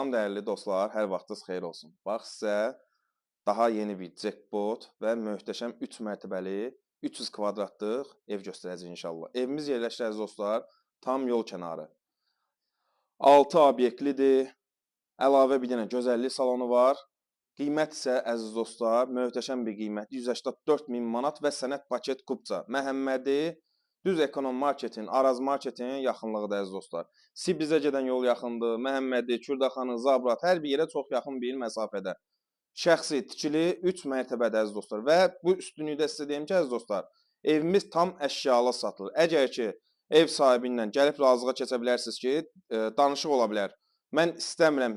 Salam dəyərli dostlar, hər vaxtınız xeyir olsun. Bax sizə daha yeni bir jackpot və möhtəşəm 3 mərtəbəli 300 kvadratlıq ev göstərəcəyik inşallah. Evimiz yerləşir əziz dostlar, tam yol kənarı. 6 obyektlidir. Əlavə bir dənə gözəllik salonu var. Qiymət isə əziz dostlar, möhtəşəm bir qiymət. 184 min manat və sənəd paket kupça. Məhəmmədi düz ekonom marketin, Araz marketin yaxınlığıdır əziz dostlar. Sibrizə gedən yol yaxındır. Məhəmmədi, Kürdaxanı, Zabrat hər bir yerə çox yaxın bir məsafədə. Şəxsi, tikili 3 mərtəbədə əziz dostlar. Və bu üstünlükdə sizə deyim ki, əziz dostlar, evimiz tam əşyalı satılır. Əgər ki, ev sahibi ilə gəlib razılığa keçə bilərsiniz ki, danışıq ola bilər. Mən istəmirəm,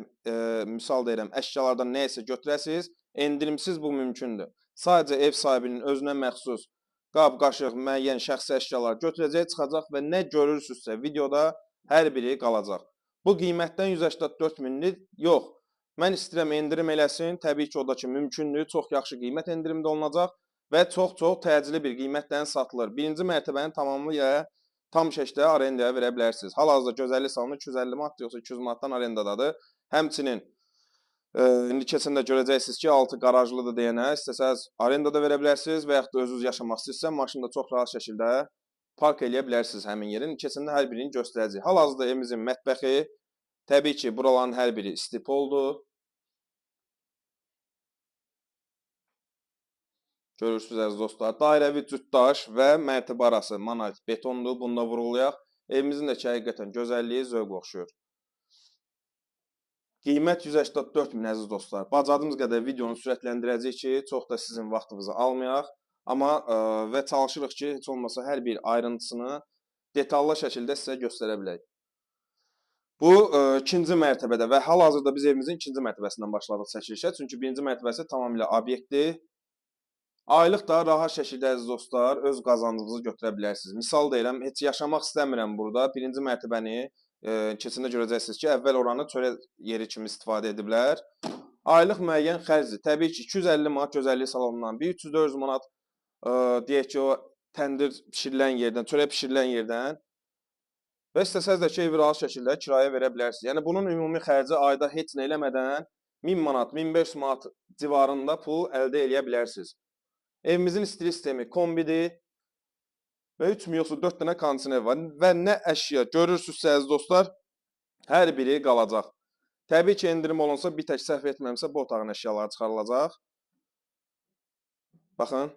misal deyirəm, əşyalardan nə isə götürəsiniz, endirimsiz bu mümkündür. Sadəcə ev sahibinin özünə məxsus qab, qaşıq, müəyyən şəxsi əşyalar götürəcək, çıxacaq və nə görürsünüzsə videoda hər biri qalacaq. Bu qiymətdən 184 minlik yox. Mən istəyirəm endirim eləsin, təbii ki, o da ki, mümkündür, çox yaxşı qiymət endirimdə olunacaq və çox təcili bir qiymətdən satılır. Birinci mərtəbəni tamamilə tam şəkildə arendaya verə bilərsiniz. Hal-hazırda gözəllik salonu 250 manat yoxsa 200 manatdan arendadadır. Həmçinin indi keçəndə görəcəksiniz ki, altı qarajlıdır deyənə, istəsəz arendada verə bilərsiniz və yaxud da özünüz yaşamaq istəyirsə, maşında çox rahat şəkildə park eləyə bilərsiniz həmin yerin. Keçəndə hər birini göstərəcək. Hal-hazırda evimizin mətbəxi, təbii ki, buraların hər biri istipoldur. Görürsünüz əziz dostlar, dairəvi cütdaş və mərtəbə arası monolit betondur. Bunda vurğulayaq. Evimizin də ki, həqiqətən gözəlliyi zövq oxşuyur. Qiymət 184 min əziz dostlar. Bacadığımız qədər videonu sürətləndirəcək ki, çox da sizin vaxtınızı almayaq. Amma və çalışırıq ki, heç olmasa hər bir ayrıntısını detallı şəkildə sizə göstərə bilək. Bu ikinci mərtəbədə və hal-hazırda biz evimizin ikinci mərtəbəsindən başladıq çəkilişə. Çünki birinci mərtəbəsi tamamilə obyektdir. Aylıq da rahat şəkildə əziz dostlar öz qazancınızı götürə bilərsiniz. Misal deyirəm, heç yaşamaq istəmirəm burada. Birinci mərtəbəni keçəndə görəcəksiniz ki, əvvəl oranı çörək yeri kimi istifadə ediblər. Aylıq müəyyən xərcdir. Təbii ki, 250 manat gözəllik salonundan, 300-400 manat deyək ki, o təndir pişirilən yerdən, çörək pişirilən yerdən və istəsəz də ki, evi rahat şəkildə kirayə verə bilərsiniz. Yəni, bunun ümumi xərci ayda heç nə eləmədən 1000 manat, 1500 manat civarında pul əldə eləyə bilərsiniz. Evimizin istilik sistemi kombidir və 3 yoxsa 4 dənə kondisyoner var və nə əşya görürsünüzsə əziz dostlar, hər biri qalacaq. Təbii ki, endirim olunsa bir tək səhv etməmsə bu otağın əşyaları çıxarılacaq. Baxın.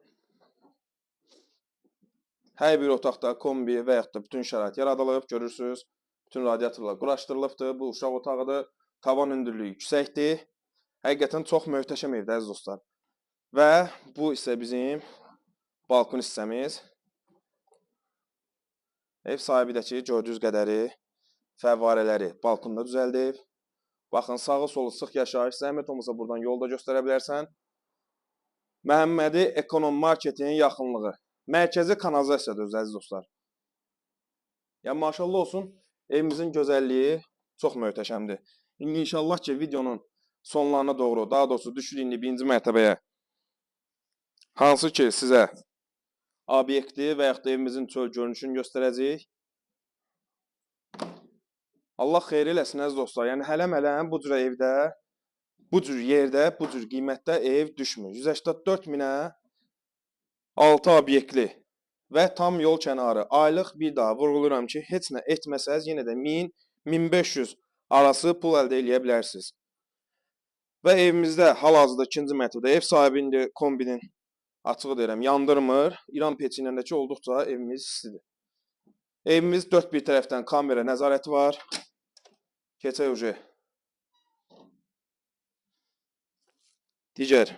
Hər bir otaqda kombi və yaxud da bütün şərait yaradılıb, görürsünüz. Bütün radiatorlar quraşdırılıbdır. Bu uşaq otağıdır. Tavan hündürlüyü yüksəkdir. Həqiqətən çox möhtəşəm evdir əziz dostlar. Və bu isə bizim balkon hissəmiz. Ev sahibi də ki, gördüyünüz qədəri fəvvarələri balkonda düzəldib. Baxın, sağı solu sıx yaşayış, zəhmət olmasa buradan yolda göstərə bilərsən. Məhəmmədi ekonom marketin yaxınlığı. Mərkəzi kanalizasiyadır əziz dostlar. Yəni, maşallah olsun, evimizin gözəlliyi çox möhtəşəmdir. İndi inşallah ki, videonun sonlarına doğru, daha doğrusu düşür indi birinci mərtəbəyə. Hansı ki, sizə obyekti və yaxud da evimizin çöl görünüşünü göstərəcək. Allah xeyir eləsin əziz dostlar. Yəni, hələm bu cür evdə, bu cür yerdə, bu cür qiymətdə ev düşmür. 184 minə 6 obyektli və tam yol kənarı. Aylıq bir daha vurğuluram ki, heç nə etməsəz, yenə də 1000-1500 arası pul əldə eləyə bilərsiniz. Və evimizdə hal-hazırda ikinci mərtəbədə ev sahibinin kombinin açığı deyirəm, yandırmır. İran peçi ilə də ki, olduqca evimiz istidir. Evimiz dörd bir tərəfdən kamera nəzarəti var. Keçək ucu. Digər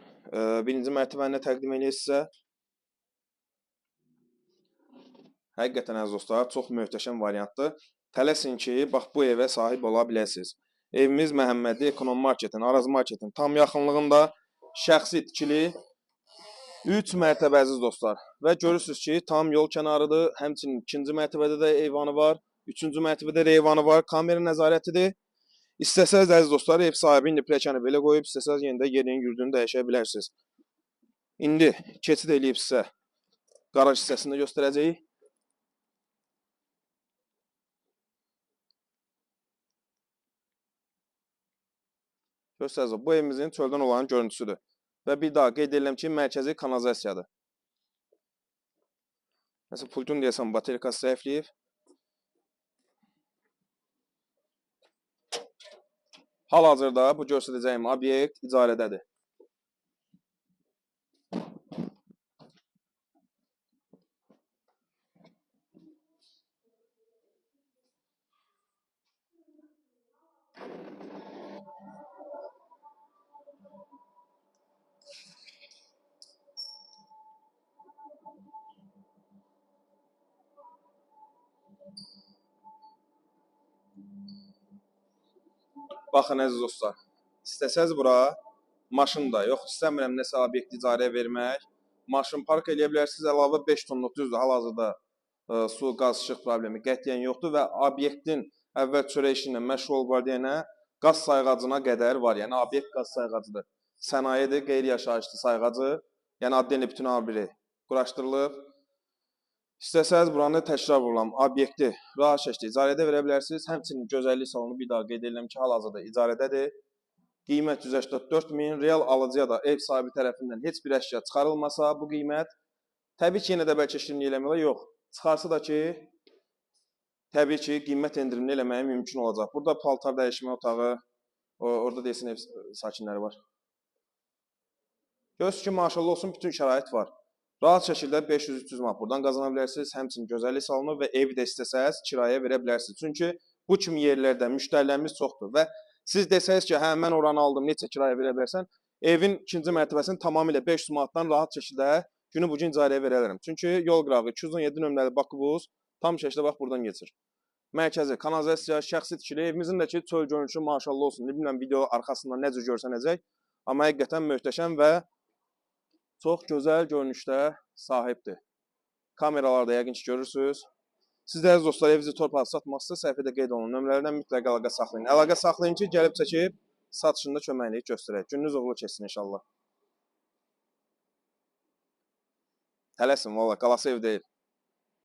birinci mərtəbəni təqdim edir sizə. Həqiqətən əziz dostlar, çox möhtəşəm variantdır. Tələsin ki, bax bu evə sahib ola biləsiniz. Evimiz Məhəmmədi ekonom marketin, Araz marketin tam yaxınlığında şəxsi tikili 3 mərtəbə əziz dostlar. Və görürsünüz ki, tam yol kənarıdır. Həmçinin ikinci mərtəbədə də eyvanı var. Üçüncü mərtəbədə də eyvanı var. Kamera nəzarətidir. İstəsəz əziz dostlar, ev sahibi indi pləkanı belə qoyub, istəsəz yenə də yerin yurdunu dəyişə bilərsiniz. İndi keçid eləyib sizə qaraj hissəsində göstərəcəyik. Göstərirsiniz, bu evimizin çöldən olan görüntüsüdür. Və bir daha qeyd edirəm ki, mərkəzi kanalizasiyadır. Məsələn, pultun deyəsən bateriyası zəifləyib. Hal-hazırda bu göstərəcəyim obyekt icarədədir. Baxın əziz dostlar, istəsəz bura maşın da yox, istəmirəm nəsə obyekt icarəyə vermək. Maşın park eləyə bilərsiniz, əlavə 5 tonluq düzdür, hal-hazırda su, qaz, işıq problemi qətiyyən yoxdur və obyektin əvvəl çörək işi ilə məşğul valideynə qaz sayğacına qədər var. Yəni obyekt qaz sayğacıdır. Sənayedir, qeyri-yaşayışlı sayğacı, yəni adlı bütün abiri quraşdırılıb. İstəsəniz buranı təkrar vururam, obyekti rahat şəkildə icarədə verə bilərsiniz. Həmçinin gözəllik salonu bir daha qeyd edirəm ki, hal-hazırda icarədədir. Qiymət 184 min, real alıcıya da ev sahibi tərəfindən heç bir əşya çıxarılmasa bu qiymət, təbii ki, yenə də bəlkə şirinlik eləmək yox. Çıxarsa da ki, təbii ki, qiymət endirimini eləməyi mümkün olacaq. Burada paltar dəyişmə otağı, orada deyəsən ev sakinləri var. Görürsünüz ki, maşallah olsun, bütün şərait var. Rahat şəkildə 500-300 manat buradan qazana bilərsiniz. Həmçinin gözəllik salonu və evi də istəsəz kirayə verə bilərsiniz. Çünki bu kimi yerlərdə müştərilərimiz çoxdur və siz desəniz ki, hə mən oranı aldım, neçə kirayə verə bilərsən? Evin ikinci mərtəbəsini tamamilə 500 manatdan rahat şəkildə günü bu gün icarəyə verə bilərəm. Çünki yol qırağı 217 nömrəli Bakıbus tam şəkildə bax buradan keçir. Mərkəzi kanalizasiya, şəxsi tikili, evimizin də ki çöl görünüşü maşallah olsun. Bilmirəm video arxasından necə görsənəcək, amma həqiqətən möhtəşəm və çox gözəl görünüşdə sahibdir. Kameralarda yəqin ki görürsünüz. Siz də əziz dostlar, evinizi torpaq satmaqsa səhifədə qeyd olunan nömrələrdən mütləq əlaqə saxlayın. Əlaqə saxlayın ki, gəlib çəkib satışında köməklik göstərək. Gününüz uğurlu keçsin inşallah. Tələsin, valla qalası ev deyil.